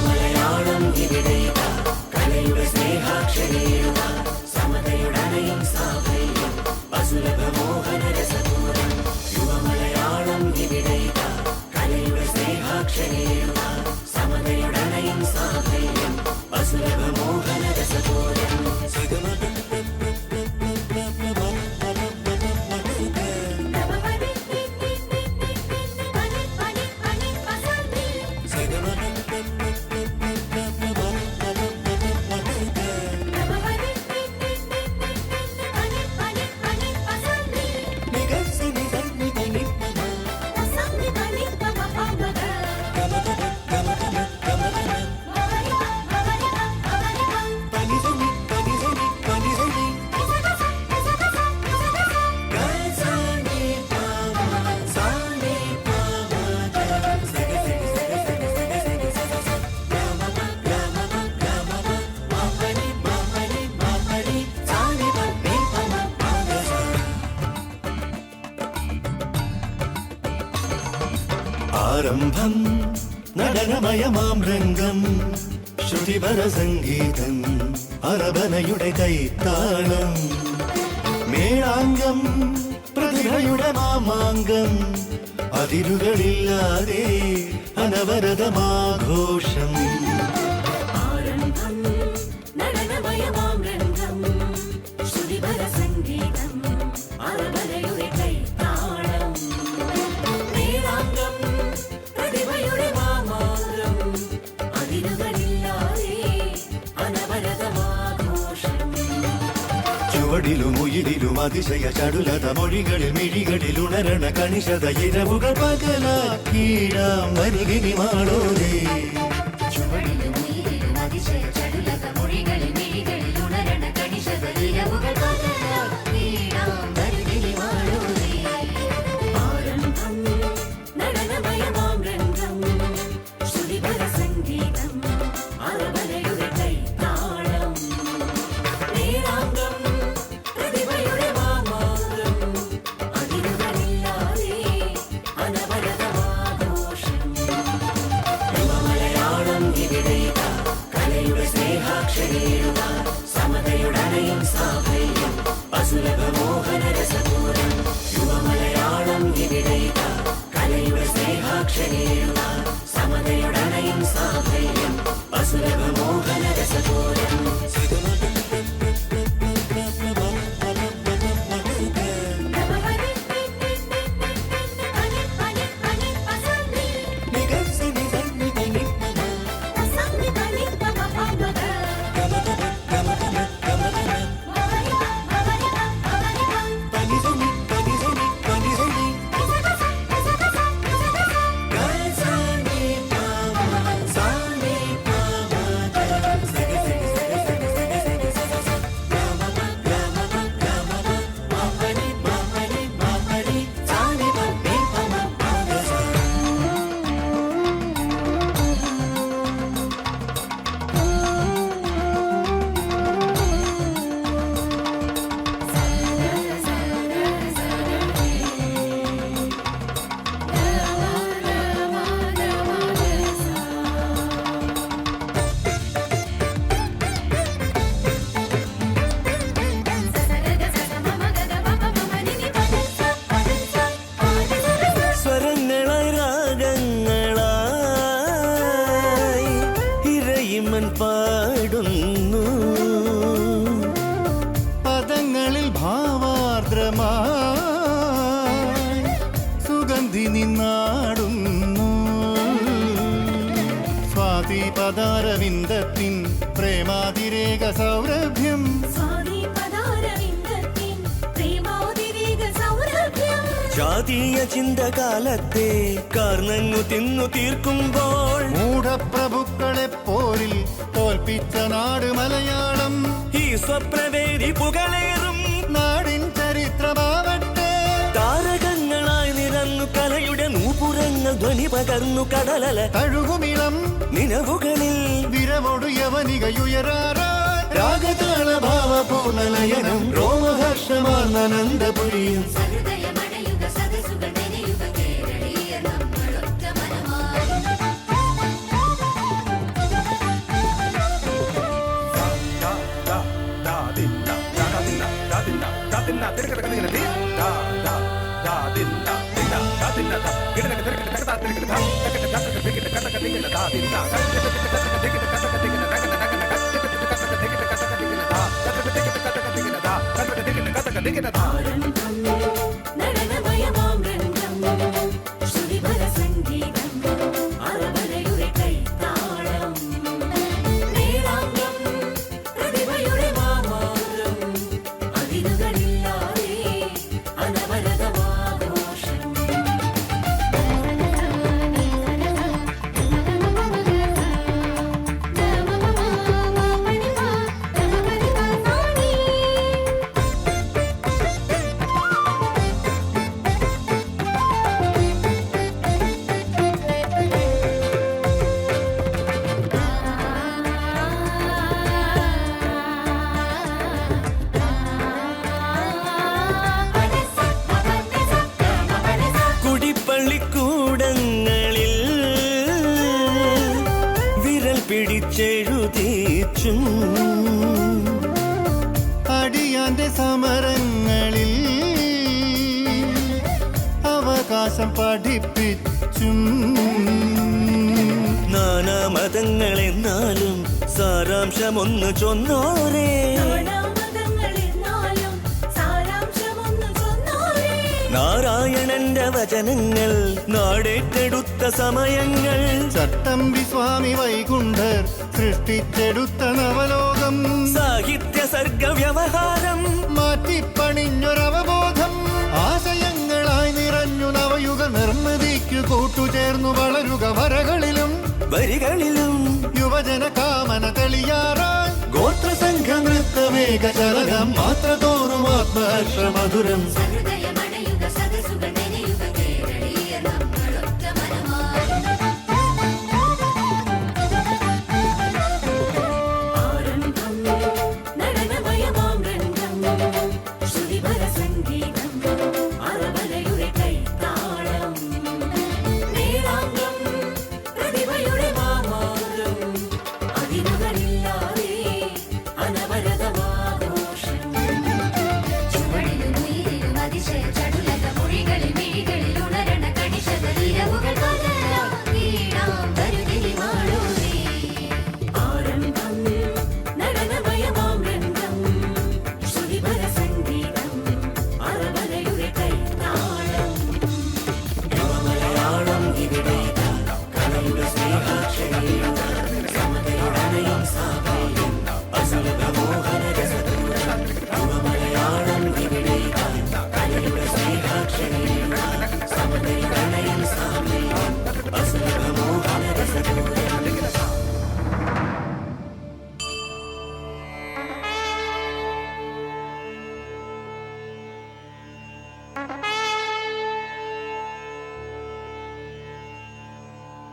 മലയാളം ഇവിടെയിതാ കലയുടെ സ്നേഹാക്ഷരേഴുക സമതയുടനയും സാഫല്യം അസുലഭ മോഹന രസപൂരം യുവമലയാളം ഇവിടെയിതാ കലയുടെ സ്നേഹാക്ഷരേഴുക സമതയുടനയും സാഫല്യം അസുലഭ മോഹന രസപൂരം ആരംഭം നടനമയമാം രംഗം ശ്രുതിപര സംഗീതം അറബനയുടെ കൈത്താളം മേളാംഗം പ്രതിഭയുടെ മാമാങ്കം അതിരുകളില്ലാതെ അനവരതമാഘോഷം ആരംഭം നടനമയമാം രംഗം ശ്രുതിപര സംഗീതം അറബനയുടെ കൈത്താളം മേളാംഗം പ്രതിഭയുടെ മാമാങ്കം അതിരുകളില്ലാതെ അനവരതമാഘോഷം ചുവടിലും ഉയിരിലും അതിശയ ചടുലത മൊഴികളിൽ മിഴികളിൽ ഉണരണ കണിശത ഇരവുകൾ പകലാക്കീഴാം വരുകിനി മാളോരേ ചുവടിലും ഉയിരിലും അതിശയ ചടുലത മൊഴികളിൽ മിഴികളിൽ ഉണരണ കണിശത ഇരവുകൾ പകലാക്കീഴാം വരുകിനി മാളോരേ ആരംഭം നടനമയമാം രംഗം ശ്രുതിപര സംഗീതം അറബനയുടെ കൈത്താളം മേളാംഗം പ്രതിഭയുടെ മാമാങ്കം അതിരുകളില്ലാതെ അനവരതമാഘോഷം യുവമലയാളം ഇവിടെയിതാ കലയുടെ സ്നേഹാക്ഷരേഴുക സമതയുടനയും സാഫല്യം അസുലഭ മോഹന രസപൂരം യുവമലയാളം ഇവിടെയിതാ കലയുടെ സ്നേഹാക്ഷരേഴുക സമതയുടനയും സാഫല്യം അസുലഭ മോഹന രസപൂരം സ്വരങ്ങളായി രാഗങ്ങളായി ഇരയിമൻ പാടുന്നു പദങ്ങളിൽ ഭാവാർദ്രമായി സുഗന്ധി നിന്നാടുന്നു സ്വാതി പദാരവിന്ദത്തിൻ പ്രേമാതിരേക സൗരഭ്യം ജാതീയ ചിന്തകാലത്തെ കാർന്നങ്ങു തിന്നു തീർക്കുമ്പോൾ മൂഢപ്രഭുക്കളെ പോരിൽ തോൽപ്പിച്ച നാട് മലയാളം ഈ സ്വപ്നവേദി പുകളേറും നാടിൻ ചരിത്രമാവട്ടെ താരകങ്ങളായി നിരന്നു കലയുടെ നൂപുരങ്ങൾ ധ്വനി പകർന്നു കടലല തഴുകുമിളം നിലവുകളിൽ വിരവൊടു യവനികയുയരാറാ രാഗതാള ഭാവപൂർണലയനം രോമഹർഷമാനന്ദപുരിയും സഹൃദയമണയുക സദസുകൾ നെനയുക കേരളീയ നമ്മളൊറ്റ മനമായി നടനമയമാം രംഗം ശ്രുതിപര സംഗീതം അറബലയുടെ കൈത്താളം നേരാംഗം പ്രതിഭയുടെ മാമാരം അതിരുകളില്ലാതെ അനവരതമാഘോഷം കുടിപ്പള്ളിക്കൂടങ്ങളിൽ വിരൽ പിടിച്ചെഴുതിച്ചും അടിയാന്റെ സമരങ്ങളിൽ അവകാശം പഠിപ്പിച്ചും നാനാമതങ്ങളെന്നാലും സാരാംശമൊന്നു ചൊന്നോരേ നാരായണന്റെ വചനങ്ങൾ നാടേറ്റെടുത്ത സമയങ്ങൾ ചട്ടമ്പി സ്വാമി വൈകുണ്ഠർ സൃഷ്ടിച്ചെടുത്ത നവലോകം സാഹിത്യ സർഗ വ്യവഹാരം മാറ്റിപ്പണിഞ്ഞൊരവബോധം ആശയങ്ങളായി നിറഞ്ഞു നവയുഗ നിർമ്മിതിക്കു കൂട്ടുചേർന്നു വളരുക വരകളിലും വരികളിലും യുവജന കാമന തെളിയാറാൻ ഗോത്രസംഘ നൃത്തമേക ചലകം മാത്ര തോറും ആത്മഹർഷ മധുരം സഹൃദയമണയുക സദസുകൾ